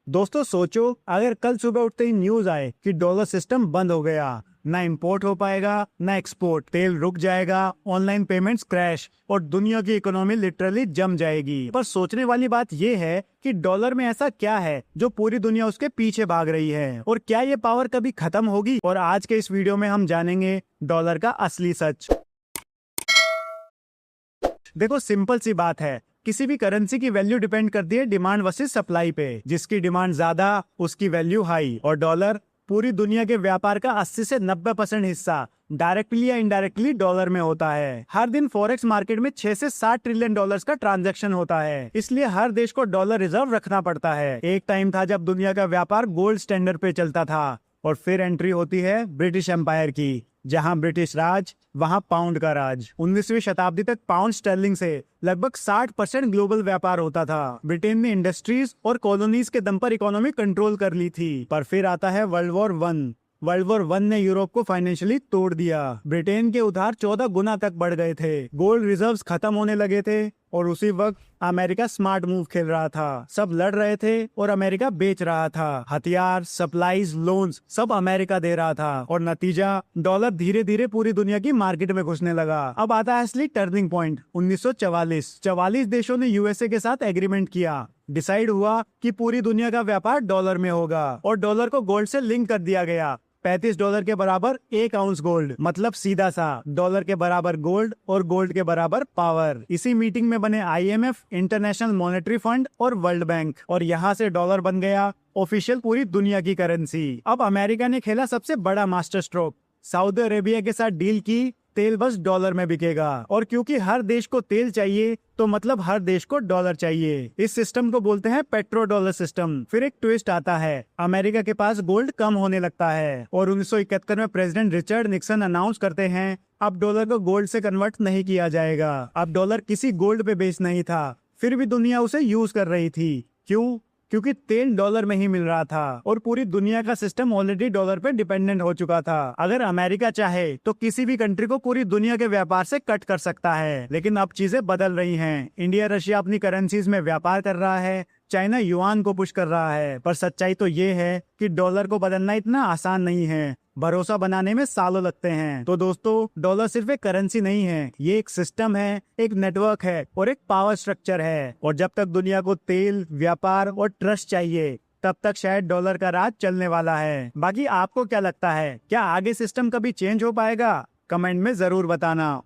दोस्तों सोचो, अगर कल सुबह उठते ही न्यूज आए कि डॉलर सिस्टम बंद हो गया, ना इंपोर्ट हो पाएगा ना एक्सपोर्ट, तेल रुक जाएगा, ऑनलाइन पेमेंट्स क्रैश और दुनिया की इकोनॉमी लिटरली जम जाएगी। पर सोचने वाली बात यह है कि डॉलर में ऐसा क्या है जो पूरी दुनिया उसके पीछे भाग रही है, और क्या ये पावर कभी खत्म होगी? और आज के इस वीडियो में हम जानेंगे डॉलर का असली सच। देखो, सिंपल सी बात है, किसी भी करेंसी की वैल्यू डिपेंड करती है डिमांड वर्सेस सप्लाई पे। जिसकी डिमांड ज्यादा उसकी वैल्यू हाई, और डॉलर पूरी दुनिया के व्यापार का 80 से 90% हिस्सा डायरेक्टली या इनडायरेक्टली डॉलर में होता है। हर दिन फॉरेक्स मार्केट में 6 से 7 ट्रिलियन डॉलर्स का ट्रांजैक्शन होता है, इसलिए हर देश को डॉलर रिजर्व रखना पड़ता है। एक टाइम था जब दुनिया का व्यापार गोल्ड स्टैंडर्ड पे चलता था, और फिर एंट्री होती है ब्रिटिश एम्पायर की, जहां ब्रिटिश राज वहां पाउंड का राज। 19वीं शताब्दी तक पाउंड स्टर्लिंग से लगभग 60% ग्लोबल व्यापार होता था। ब्रिटेन ने इंडस्ट्रीज और कॉलोनीज के दम पर इकोनॉमी कंट्रोल कर ली थी। पर फिर आता है वर्ल्ड वॉर 1 ने यूरोप को फाइनेंशियली तोड़ दिया। ब्रिटेन के उधार 14 गुना तक बढ़ गए थे, गोल्ड रिजर्व्स खत्म होने लगे थे, और उसी वक्त अमेरिका स्मार्ट मूव खेल रहा था। सब लड़ रहे थे और अमेरिका बेच रहा था। हथियार, सप्लाईज, लोन्स सब अमेरिका दे रहा था, और नतीजा डॉलर धीरे धीरे पूरी दुनिया की मार्केट में घुसने लगा। अब आता है असली टर्निंग पॉइंट, 1944। 44 देशों ने यूएसए के साथ एग्रीमेंट किया। डिसाइड हुआ कि पूरी दुनिया का व्यापार डॉलर में होगा, और डॉलर को गोल्ड से लिंक कर दिया गया। $35 के बराबर 1 आउंस गोल्ड, मतलब सीधा सा डॉलर के बराबर गोल्ड और गोल्ड के बराबर पावर। इसी मीटिंग में बने IMF, इंटरनेशनल मॉनेटरी फंड और वर्ल्ड बैंक, और यहाँ से डॉलर बन गया ऑफिशियल पूरी दुनिया की करेंसी। अब अमेरिका ने खेला सबसे बड़ा मास्टर स्ट्रोक, सऊदी अरेबिया के साथ डील की, तेल बस डॉलर में बिकेगा। और क्योंकि हर देश को तेल चाहिए, तो मतलब हर देश को डॉलर चाहिए। इस सिस्टम को बोलते हैं पेट्रो डॉलर सिस्टम। फिर एक ट्विस्ट आता है, अमेरिका के पास गोल्ड कम होने लगता है, और 1971 में प्रेसिडेंट रिचर्ड निक्सन अनाउंस करते हैं अब डॉलर को गोल्ड से कन्वर्ट नहीं किया जाएगा। अब डॉलर किसी गोल्ड पे बेस्ड नहीं था, फिर भी दुनिया उसे यूज कर रही थी। क्यों? क्योंकि तेल डॉलर में ही मिल रहा था, और पूरी दुनिया का सिस्टम ऑलरेडी डॉलर पे डिपेंडेंट हो चुका था। अगर अमेरिका चाहे तो किसी भी कंट्री को पूरी दुनिया के व्यापार से कट कर सकता है, लेकिन अब चीजें बदल रही हैं। इंडिया, रशिया अपनी करेंसीज में व्यापार कर रहा है, चाइना युआन को पुश कर रहा है। पर सच्चाई तो ये है कि डॉलर को बदलना इतना आसान नहीं है, भरोसा बनाने में सालों लगते हैं। तो दोस्तों, डॉलर सिर्फ एक करेंसी नहीं है, ये एक सिस्टम है, एक नेटवर्क है, और एक पावर स्ट्रक्चर है। और जब तक दुनिया को तेल, व्यापार और ट्रस्ट चाहिए, तब तक शायद डॉलर का राज चलने वाला है। बाकी आपको क्या लगता है, क्या आगे सिस्टम कभी चेंज हो पाएगा? कमेंट में जरूर बताना।